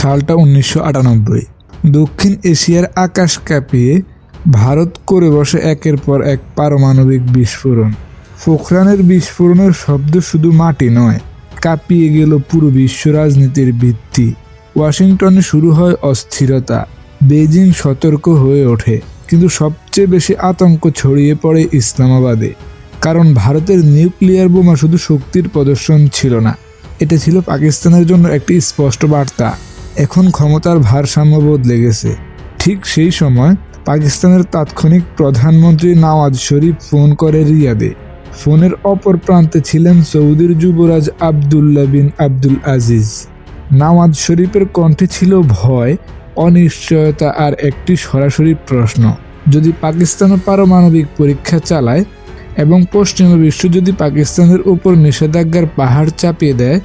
সালটা 1998। দক্ষিণ এশিয়ার আকাশ কাঁপিয়ে ভারত করে বসে একের পর এক পারমাণবিক বিস্ফোরণ। পোখরানের বিস্ফোরণের শব্দ শুধু মাটি নয়, কাঁপিয়ে গেল পুরো বিশ্ব রাজনীতির ভিত্তি। ওয়াশিংটনে শুরু হয় অস্থিরতা, বেজিং সতর্ক হয়ে ওঠে, কিন্তু সবচেয়ে বেশি আতঙ্ক ছড়িয়ে পড়ে ইসলামাবাদে। কারণ ভারতের নিউক্লিয়ার বোমা শুধু শক্তির প্রদর্শন ছিল না, এটা ছিল পাকিস্তানের জন্য একটি স্পষ্ট বার্তা। এখন ক্ষমতার ভারসাম্য বদলে গেছে। ঠিক সেই সময় পাকিস্তানের তাৎক্ষণিক প্রধানমন্ত্রী নওয়াজ শরীফ ফোন করে রিয়াদে। ফোনের অপর প্রান্তে ছিলেন সৌদির যুবরাজ আবদুল্লাহ বিন আব্দুল আজিজ। নওয়াজ শরীফের কণ্ঠে ছিল ভয়, অনিশ্চয়তা আর একটি সরাসরি প্রশ্ন: যদি পাকিস্তান পারমাণবিক পরীক্ষা চালায় এবং পশ্চিমা বিশ্ব যদি পাকিস্তানের উপর নিষেধাজ্ঞার পাহাড় চাপিয়ে দেয়,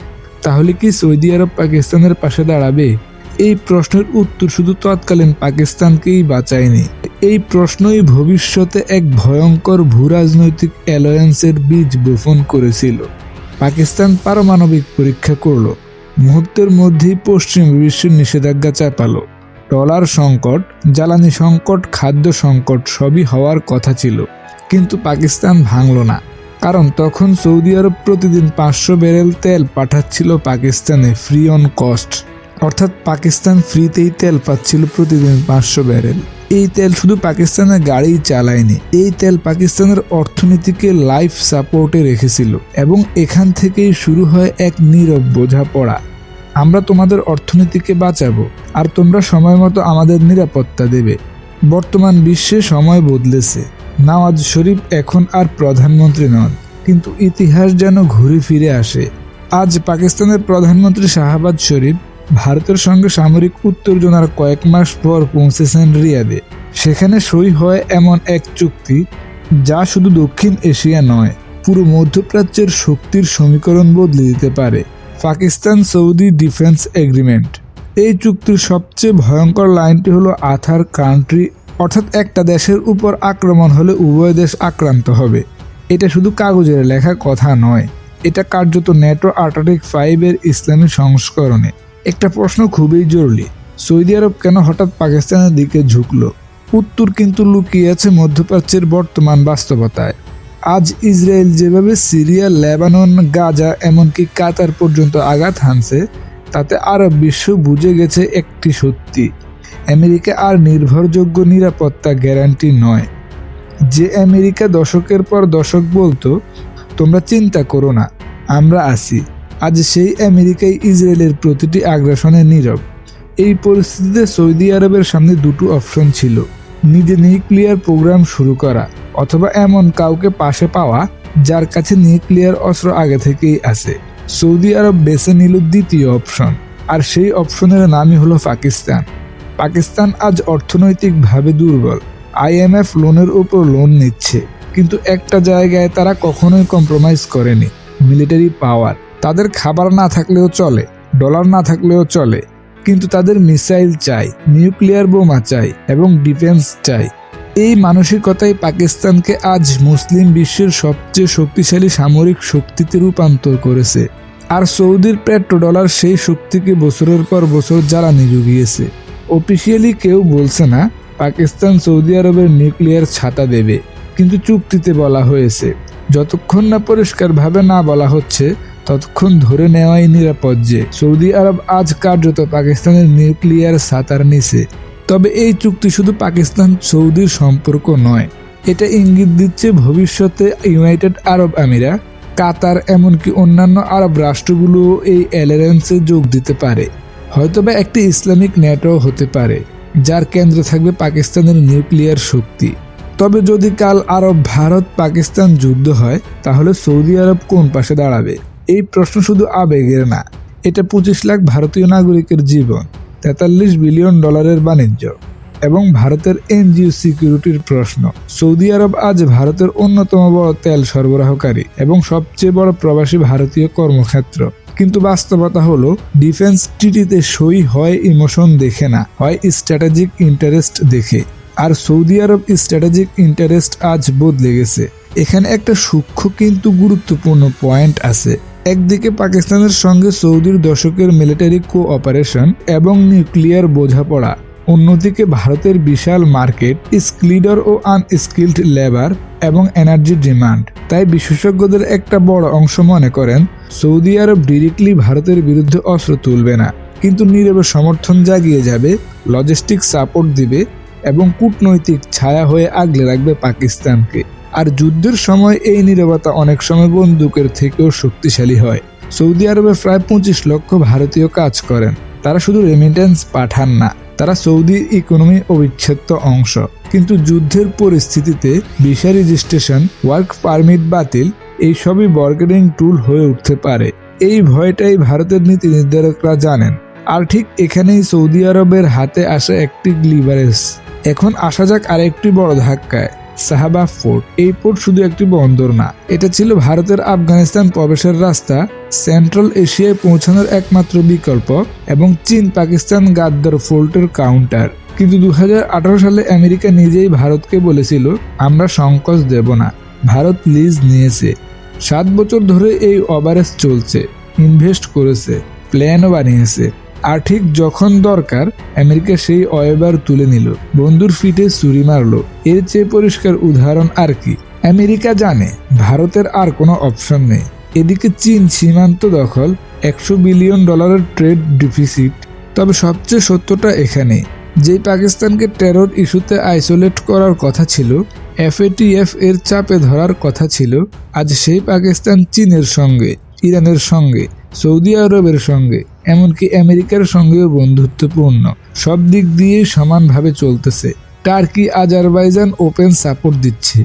তাহলে কি সৌদি আরব পাকিস্তানের পাশে দাঁড়াবে? এই প্রশ্নের উত্তর শুধু তৎকালীন পাকিস্তানকেই বাঁচায়নি, এই প্রশ্নই ভবিষ্যতে এক ভয়ঙ্কর ভূরাজনৈতিক অ্যালায়েন্সের বীজ বপন করেছিল। পাকিস্তান পারমাণবিক পরীক্ষা করল, মুহূর্তের মধ্যেই পশ্চিম বিশ্বের নিষেধাজ্ঞা চাপালো। ডলার সংকট, জ্বালানি সংকট, খাদ্য সংকট সবই হওয়ার কথা ছিল, কিন্তু পাকিস্তান ভাঙল না। কারণ তখন সৌদি আরব প্রতিদিন 500 ব্যারেল তেল পাঠাচ্ছিল পাকিস্তানে ফ্রি অন কস্ট, অর্থাৎ পাকিস্তান ফ্রিতেই তেল পাচ্ছিল প্রতিদিন 500 ব্যারেল। এই তেল শুধু পাকিস্তানের গাড়ি চালায়নি, এই তেল পাকিস্তানের অর্থনীতিকে লাইফ সাপোর্টে রেখেছিল। এবং এখান থেকেই শুরু হয় এক নীরব বোঝাপড়া: আমরা তোমাদের অর্থনীতিকে বাঁচাবো, আর তোমরা সময় মতো আমাদের নিরাপত্তা দেবে। বর্তমান বিশ্বে সময় বদলেছে। নওয়াজ শরীফ এখন আর প্রধানমন্ত্রী নন, কিন্তু ইতিহাস যেন ঘুরে ফিরে আসে। আজ পাকিস্তানের প্রধানমন্ত্রী শাহবাজ শরীফ ভারতের সঙ্গে সামরিক উত্তেজনার কয়েক মাস পর পৌঁছেছেন রিয়াদে। সেখানে সই হয় এমন এক চুক্তি যা শুধু দক্ষিণ এশিয়া নয়, পুরো মধ্যপ্রাচ্যের শক্তির সমীকরণ বদলে দিতে পারে। Pakistan Saudi defence agreement. এই চুক্তির সবচেয়ে ভয়ঙ্কর লাইনটি হলো আথার কান্ট্রি, অর্থাৎ একটা দেশের উপর আক্রমণ হলে উভয় দেশ আক্রান্ত হবে। এটা শুধু কাগজের লেখা কথা নয়, এটা কার্যত ন্যাটো আর্কটিক 5-এর ইসলামী সংস্করণে। একটা প্রশ্ন খুবই জরুরি: সৌদি আরব কেন হঠাৎ পাকিস্তানের দিকে ঝুঁকলো? উত্তর কিন্তু লুকিয়ে আছে মধ্যপ্রাচ্যের বর্তমান বাস্তবতায়। আজ ইসরায়েল যেভাবে সিরিয়া, লেবানন, গাজা, এমনকি কাতার পর্যন্ত আঘাত হানছে, তাতে আরব বিশ্ব বুঝে গেছে একটি সত্যি: আমেরিকা আর নির্ভরযোগ্য নিরাপত্তা গ্যারান্টি নয়। যে আমেরিকা দশকের পর দশক বলতো, তোমরা চিন্তা করো না, আমরা আছি, আজ সেই আমেরিকাই ইসরায়েলের প্রতিটি আগ্রাসনে নীরব। এই পরিস্থিতিতে সৌদি আরবের সামনে দুটো অপশন ছিল: নিজে নিউক্লিয়ার প্রোগ্রাম শুরু করা, অথবা এমন কাউকে পাশে পাওয়া যার কাছে নিউক্লিয়ার অস্ত্র আগে থেকেই আছে। সৌদি আরব বেছে নিল দ্বিতীয় অপশন, আর সেই অপশনের নামই হলো পাকিস্তান। পাকিস্তান আজ অর্থনৈতিকভাবে দুর্বল, IMF লোনের উপর লোন নিচ্ছে, কিন্তু একটা জায়গায় তারা কখনোই কম্প্রোমাইজ করেনি: মিলিটারি পাওয়ার। তাদের খাবার না থাকলেও চলে, ডলার না থাকলেও চলে, কিন্তু তাদের মিসাইল চাই, নিউক্লিয়ার বোমা চাই এবং ডিফেন্স চাই। এই মানসিকতাই পাকিস্তানকে আজ মুসলিম বিশ্বের সবচেয়ে শক্তিশালী সামরিক শক্তিতে রূপান্তর করেছে। আর সৌদির পেট্রোডলার সেই শক্তিকে বছরের পর বছর জ্বালানি জুগিয়েছে। অফিসিয়ালি কেউ বলছে না পাকিস্তান সৌদি আরবের নিউক্লিয়ার ছাতা দেবে, কিন্তু চুক্তিতে বলা হয়েছে। যতক্ষণ না পরিষ্কারভাবে না বলা হচ্ছে, ততক্ষণ ধরে নেওয়াই নিরাপদ যে সৌদি আরব আজ কার্যত পাকিস্তানের নিউক্লিয়ার ছাতার নিচে। তবে এই চুক্তি শুধু পাকিস্তান সৌদির সম্পর্ক নয়, এটা ইঙ্গিত দিচ্ছে ভবিষ্যতে ইউনাইটেড আরব আমিরাত, কাতার, এমনকি অন্যান্য আরব রাষ্ট্রগুলোও এই অ্যালায়েন্সে যোগ দিতে পারে। হয়তোবা একটি ইসলামিক ন্যাটো হতে পারে, যার কেন্দ্রে থাকবে পাকিস্তানের নিউক্লিয়ার শক্তি। তবে যদি কাল আরব ভারত পাকিস্তান যুদ্ধ হয়, তাহলে সৌদি আরব কোন পাশে দাঁড়াবে? এই প্রশ্ন শুধু আবেগের না, এটা 25 লাখ ভারতীয় নাগরিকের জীবন, 43 বিলিয়ন ডলারের বাণিজ্য এবং ভারতের এনজিও সিকিউরিটির প্রশ্ন। সৌদি আরব আজ ভারতের অন্যতম বড় তেল সরবরাহকারী এবং সবচেয়ে বড় প্রবাসী ভারতীয় কর্মক্ষেত্র। কিন্তু বাস্তবতা হলো, ডিফেন্স ট্রিটিতে সই হয় ইমোশন দেখে না, হয় স্ট্র্যাটেজিক ইন্টারেস্ট দেখে। আর সৌদি আরব স্ট্র্যাটেজিক ইন্টারেস্ট আজ বদলে গেছে। এখানে একটা সূক্ষ্ম কিন্তু গুরুত্বপূর্ণ পয়েন্ট আছে: একদিকে পাকিস্তানের সঙ্গে সৌদির দশকের মিলিটারি কোঅপারেশন এবং নিউক্লিয়ার বোঝাপড়া, অন্যদিকে ভারতের বিশাল মার্কেট, স্কিল্ড ও আনস্কিল্ড লেবার এবং এনার্জি ডিমান্ড। তাই বিশেষজ্ঞদের একটা বড় অংশ মনে করেন সৌদি আরব ডিরেক্টলি ভারতের বিরুদ্ধে অস্ত্র তুলবে না, কিন্তু নীরবে সমর্থন জাগিয়ে যাবে, লজিস্টিক সাপোর্ট দিবে এবং কূটনৈতিক ছায়া হয়ে আগলে রাখবে পাকিস্তানকে। আর যুদ্ধের সময় এই নীরবতা অনেক সময় বন্দুকের থেকেও শক্তিশালী হয়। সৌদি আরবে প্রায় 25 লক্ষ ভারতীয় কাজ করেন। তারা শুধু রেমিটেন্স পাঠান না, তারা সৌদি ইকোনমির অবিচ্ছেদ্য অংশ। কিন্তু যুদ্ধের পরিস্থিতিতে ভিসা রেজিস্ট্রেশন, ওয়ার্ক পারমিট বাতিল, এই সবই বার্গেনিং টুল হয়ে উঠতে পারে। এই ভয়টাই ভারতের নীতি নির্ধারকরা জানেন। আর ঠিক এখানেই সৌদি আরবের হাতে আসে একটি লিভারেজ। এখন আসা যাক আরেকটি বড় ধাক্কায়, সাহাবা পোর্ট। এই পোর্ট শুধু একটি বন্দর না, এটা ছিল ভারতের আফগানিস্তান প্রবেশের রাস্তা, সেন্ট্রাল এশিয়ায় পৌঁছানোর একমাত্র বিকল্প এবং চীন পাকিস্তান গাদ্দার ফোর্টের কাউন্টার। কিন্তু 2018 সালে আমেরিকা নিজেই ভারতকে বলেছিল, আমরা সংকোচ দেব না। ভারত লিজ নিয়েছে, 7 বছর ধরে এই ওভারেজ চলছে, ইনভেস্ট করেছে, প্ল্যানও বানিয়েছে। আর ঠিক যখন দরকার আমেরিকা সেই ওয়েবার তুলে নিল, বন্ধুর ফিটে ছুরি মারল। এর চেয়ে পরিষ্কার উদাহরণ আর কি? আমেরিকা জানে ভারতের আর কোনো অপশন নেই। এদিকে চীন সীমান্ত দখল, $100 বিলিয়ন ট্রেড ডিফিসিট। তবে সবচেয়ে সত্যটা এখানে, যেই পাকিস্তানকে টেরর ইস্যুতে আইসোলেট করার কথা ছিল, FATF এর চাপে ধরার কথা ছিল, আজ সেই পাকিস্তান চীনের সঙ্গে, ইরানের সঙ্গে, সৌদি আরবের সঙ্গে, এমনকি আমেরিকার সঙ্গেও বন্ধুত্বপূর্ণ। সব দিক দিয়েই সমানভাবে চলতেছে। টার্কি আজারবাইজান ওপেন সাপোর্ট দিচ্ছে,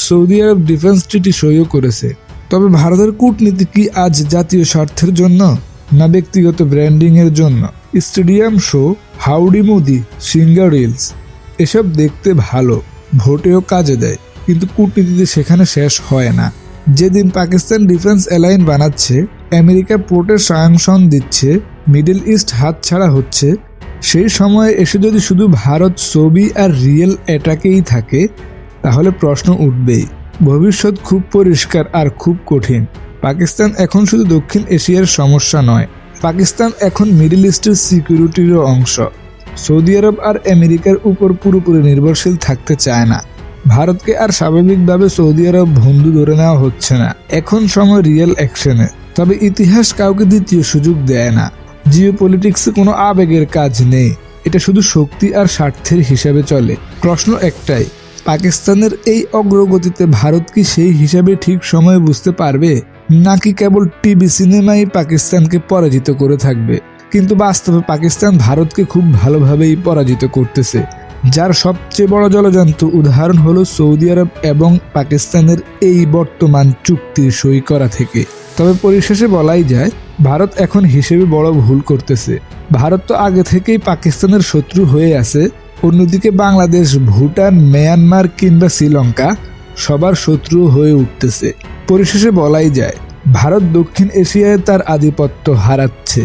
সৌদি আরব ডিফেন্স ট্রিটি সইও করেছে। তবে ভারতের কূটনীতি কি আজ জাতীয় স্বার্থের জন্য, না ব্যক্তিগত ব্র্যান্ডিং এর জন্য? Stadium show, Howdy Modi, singer reels, এসব দেখতে ভালো, ভোটেও কাজে দেয়, কিন্তু কূটনীতিতে সেখানে শেষ হয় না। যেদিন পাকিস্তান ডিফেন্স অ্যালায়েন্স বানাচ্ছে, আমেরিকা পোর্টের সাংশন দিচ্ছে, মিডল ইস্ট হাতছাড়া হচ্ছে, সেই সময়ে এসে যদি শুধু ভারত ছবি আর রিয়েল অ্যাটাকেই থাকে, তাহলে প্রশ্ন উঠবেই। ভবিষ্যৎ খুব পরিষ্কার আর খুব কঠিন। পাকিস্তান এখন শুধু দক্ষিণ এশিয়ার সমস্যা নয়, পাকিস্তান এখন মিডল ইস্টের সিকিউরিটিরও অংশ। সৌদি আরব আর আমেরিকার উপর পুরোপুরি নির্ভরশীল থাকতে চায় না। ভারতকে আর স্বাভাবিকভাবে সৌদি আরব বন্ধু ধরে নেওয়া হচ্ছে না। এখন সময় রিয়েল অ্যাকশনে। তবে ইতিহাস কাউকে দ্বিতীয় সুযোগ দেয় না। জিওপলিটিক্সে কোনো আবেগের কাজ নেই, এটা শুধু শক্তি আর স্বার্থের হিসাবে চলে। প্রশ্ন একটাই, পাকিস্তানের এই অগ্রগতিতে ভারত কি সেই হিসাবে ঠিক সময়ে বুঝতে পারবে, নাকি কেবল টিভি সিনেমায় পাকিস্তানকে পরাজিত করে থাকবে? কিন্তু বাস্তবে পাকিস্তান ভারতকে খুব ভালোভাবেই পরাজিত করতেছে, যার সবচেয়ে বড় জলজান্ত উদাহরণ হলো সৌদি আরব এবং পাকিস্তানের এই বর্তমান চুক্তির সই করা থেকে। তবে পরিশেষে বলাই যায়, ভারত এখন হিসেবে বড় ভুল করতেছে। ভারত তো আগে থেকেই পাকিস্তানের শত্রু হয়ে আছে। অন্যদিকে বাংলাদেশ, ভুটান, মিয়ানমার কিংবা শ্রীলঙ্কা সবার শত্রু হয়ে উঠতেছে। পরিশেষে বলাই যায়, ভারত দক্ষিণ এশিয়ায় তার আধিপত্য হারাচ্ছে।